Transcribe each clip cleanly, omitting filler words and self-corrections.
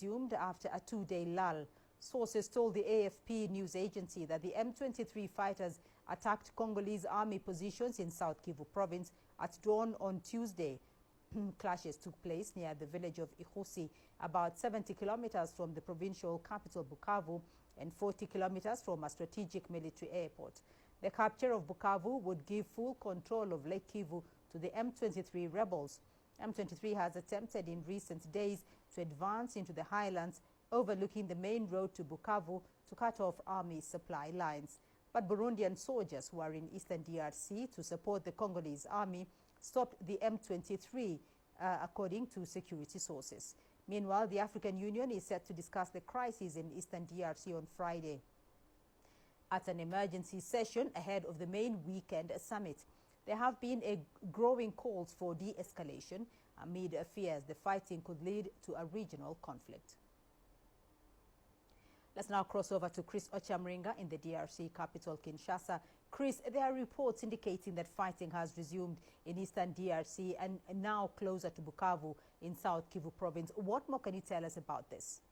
resumed after a two-day lull. Sources told the AFP news agency that the M23 fighters attacked Congolese army positions in South Kivu province at dawn on Tuesday. Clashes took place near the village of Ihusi, about 70 kilometers from the provincial capital Bukavu and 40 kilometers from a strategic military airport. The capture of Bukavu would give full control of Lake Kivu to the M23 rebels. M23 has attempted in recent days to advance into the highlands, overlooking the main road to Bukavu to cut off army supply lines. But Burundian soldiers who are in eastern DRC to support the Congolese army stopped the M23, according to security sources. Meanwhile, the African Union is set to discuss the crisis in eastern DRC on Friday at an emergency session ahead of the main weekend summit. There have been growing calls for de-escalation amid fears the fighting could lead to a regional conflict. Let's now cross over to Chris Ochamringa in the DRC capital, Kinshasa. Chris, there are reports indicating that fighting has resumed in eastern DRC and now closer to Bukavu in South Kivu province. What more can you tell us about this?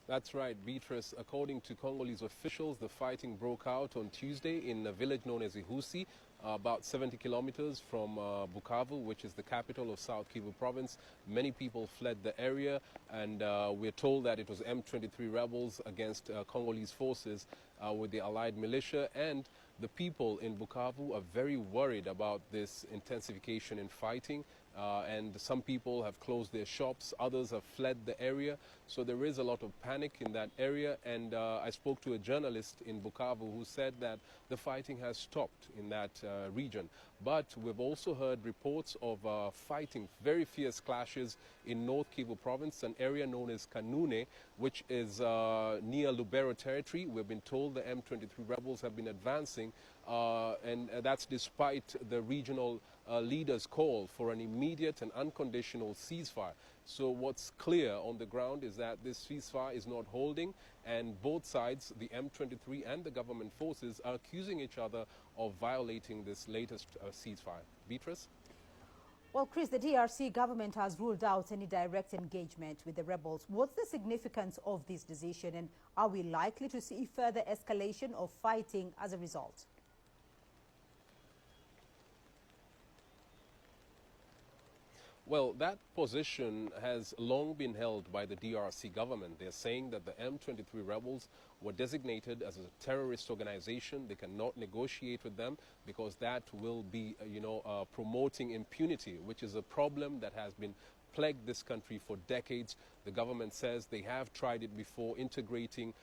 That's right, Beatrice. According to Congolese officials, the fighting broke out on Tuesday in a village known as Ihusi, about 70 kilometers from Bukavu, which is the capital of South Kivu province. Many people fled the area, and we're told that it was M23 rebels against Congolese forces with the allied militia, and the people in Bukavu are very worried about this intensification in fighting. And some people have closed their shops, others have fled the area. So there is a lot of panic in that area. And I spoke to a journalist in Bukavu who said that the fighting has stopped in that region. But we've also heard reports of fighting, very fierce clashes in North Kivu province, an area known as Kanune, which is near Lubero territory. We've been told the M23 rebels have been advancing, and that's despite the regional leaders' call for an immediate and unconditional ceasefire. So what's clear on the ground is that this ceasefire is not holding, and both sides, the M23 and the government forces, are accusing each other of violating this latest ceasefire. Beatrice? Well, Chris, the DRC government has ruled out any direct engagement with the rebels. What's the significance of this decision, and are we likely to see further escalation of fighting as a result? Well, that position has long been held by the DRC government. They're saying that the M23 rebels were designated as a terrorist organization. They cannot negotiate with them because that will be, promoting impunity, which is a problem that has been plagued this country for decades. The government says they have tried it before, integrating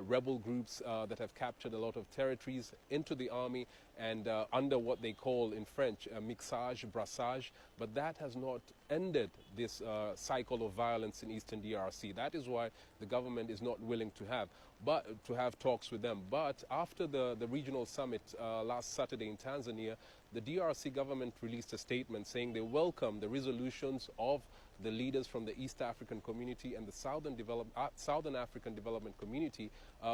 rebel groups that have captured a lot of territories into the army and under what they call in French mixage, brassage, but that has not ended this cycle of violence in eastern DRC. That is why the government is not willing to have talks with them. But after the regional summit last Saturday in Tanzania, the DRC government released a statement saying they welcome the resolutions of the leaders from the East African community and the Southern African Development Community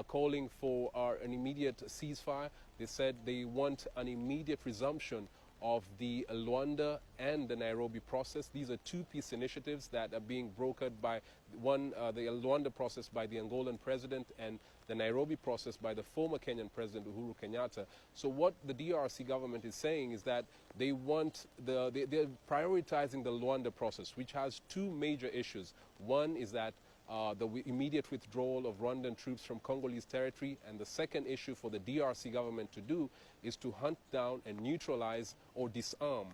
calling for an immediate ceasefire. They said they want an immediate resumption of the LONDA and the Nairobi process. These are two peace initiatives that are being brokered by the LONDA process by the Angolan president and the Nairobi process by the former Kenyan president Uhuru Kenyatta. So what the DRC government is saying is that they're prioritizing the LONDA process, which has two major issues. One is that the immediate withdrawal of Rwandan troops from Congolese territory, and the second issue for the DRC government to do is to hunt down and neutralize or disarm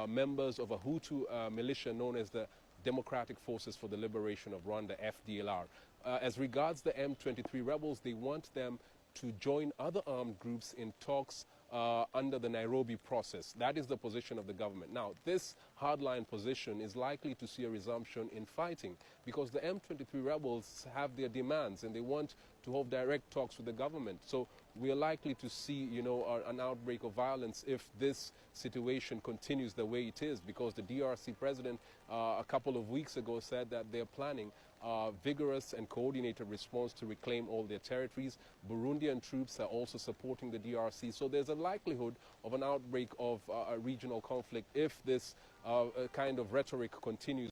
members of a Hutu militia known as the Democratic Forces for the Liberation of Rwanda, FDLR. As regards the M23 rebels, they want them to join other armed groups in talks under the Nairobi process. That is the position of the government. Now, this hardline position is likely to see a resumption in fighting because the M23 rebels have their demands and they want to hold direct talks with the government. So we are likely to see, an outbreak of violence if this situation continues the way it is, because the DRC president a couple of weeks ago said that they're planning a vigorous and coordinated response to reclaim all their territories. Burundian troops are also supporting the DRC, so there's a likelihood of an outbreak of a regional conflict if this kind of rhetoric continues.